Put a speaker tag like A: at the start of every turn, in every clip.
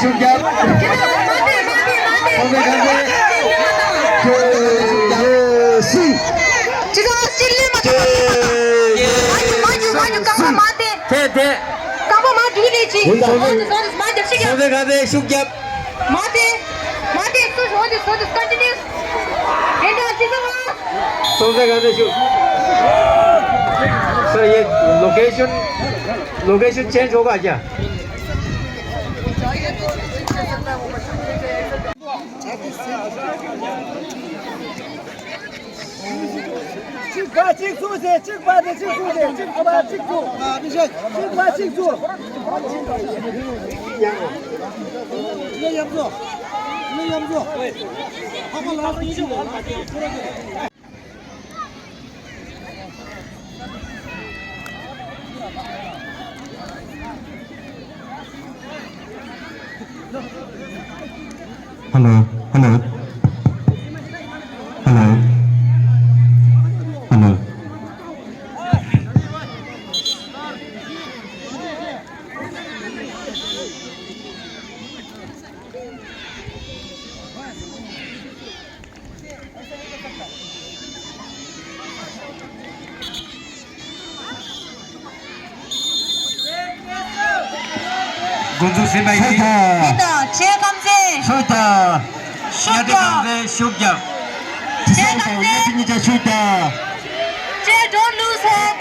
A: 슛잡 선배 가운데 스윙
B: 지금 실리 맞아 마주 깜빡 마대
A: 대대
B: 깜빡 마주 이리지 마대 시계
A: 선배 가운데 슛잡
B: 마대 어디 컨티뉴 엔더 지금
A: 선배 가운데 슛 सर ये location change होगा क्या
C: Hello.
A: 군수 세마이
B: 엔더 제감세
A: 슛다
B: 슛잡
A: 야대 슛잡
C: 예빈이자 슛다.
B: don't lose him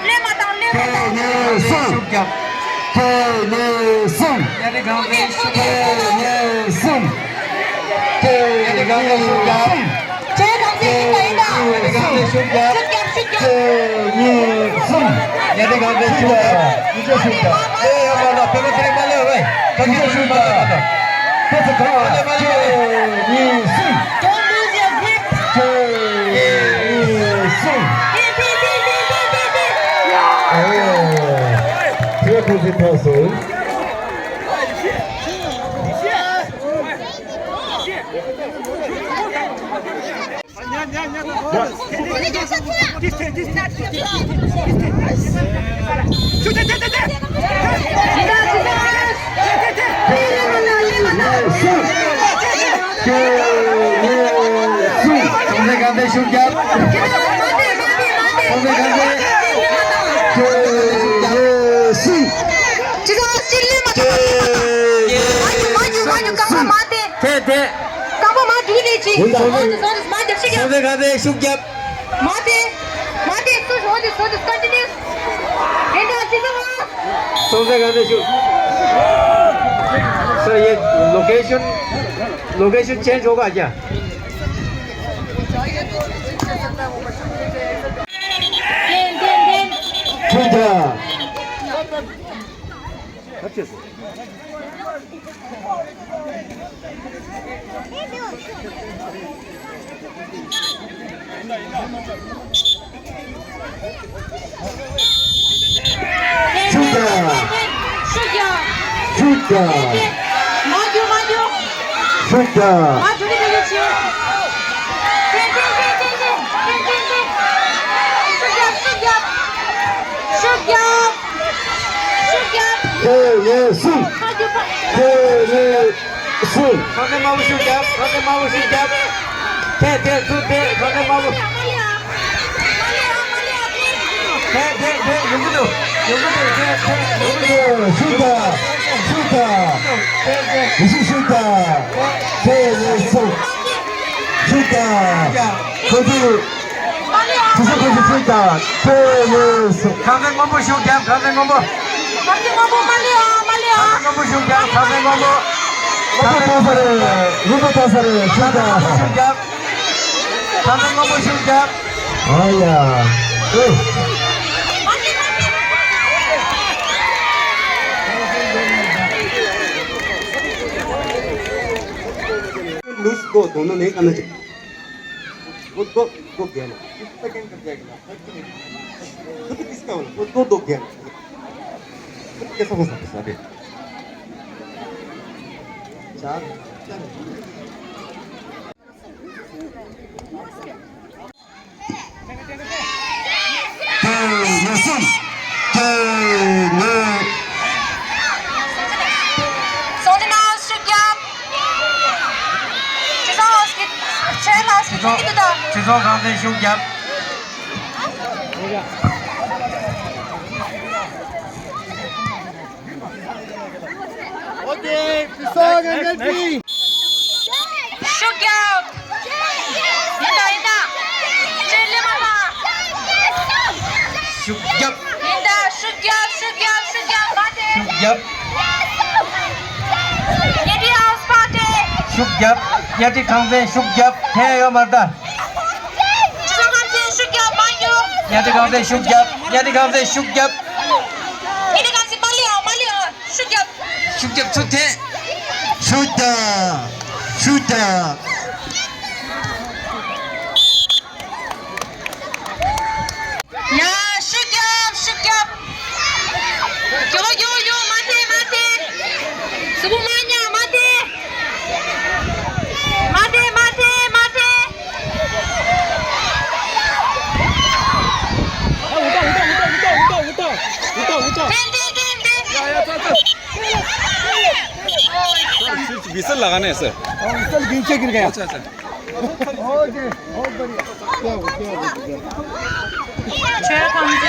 B: 레마당
A: 슛잡 야대 가운데 슛잡 야대 가운데 슛잡
B: 제감세
A: 야대 가운데 슛잡
B: 슛잡
A: 야대 가운데 슛잡 이제 슛잡 예 한번 배고 때리 빨리 왜 경기 슛잡 계속 가 빨리
B: don't lose your grip
C: 트래플 패스.
A: 선배 가운데 슛잡 선배 가운데 스윙
B: 지금 실리 마주 깜빡 마대
A: 대대
B: 깜빡 마주 이리지 마대 시계
A: 선배 가운데 슛잡
B: 마대 어디 컨티뉴 엔더 지금
A: 선배 가운데 슛 सर ये लोकेशन चेंज होगा क्या
C: 슛다. 슛다. 슛다. 스윙.
A: 선배 마구 슛잡 선배 마구 슛잡 대대 슛대 선배 마구 대대 누구도
C: 슛다. 무슨 슛다. 슛다. 거기 구석까지 슛다.
A: 선배 마구 슛잡 선배 마구 슛잡 선배 마구
C: 루버타사를 슛다.
A: 슛잡 선배 마구 슛잡
C: 아야.
D: उसको दोनों नहीं करना चाहिए वो गया ना सेकंड कर जाएगा खुद किसका होना वो दो गया कैसा हो सकता है सारे चार
B: So
A: 주소 강대 슛잡.
B: 슛격. 인다. 찔리마마.
A: 슛잡.
B: 인다. 슛격. 마티.
A: 슛잡.
B: 예디 하우스 파티.
A: 슛잡. 야티 강대 슛잡. 태야 말다.
B: 주성한테 슛격 마유.
A: 야티 강대 슛잡. 야티 강대 슛잡.
B: 이리 간지 빨리요. 슛격.
A: 슛잡 투태.
C: 슈터 슈터
B: 야, 슛격. 요, 마티. 수고 많냐, 마티.
E: विसल लगाना है सर अच्छा अच्छा
B: 최강재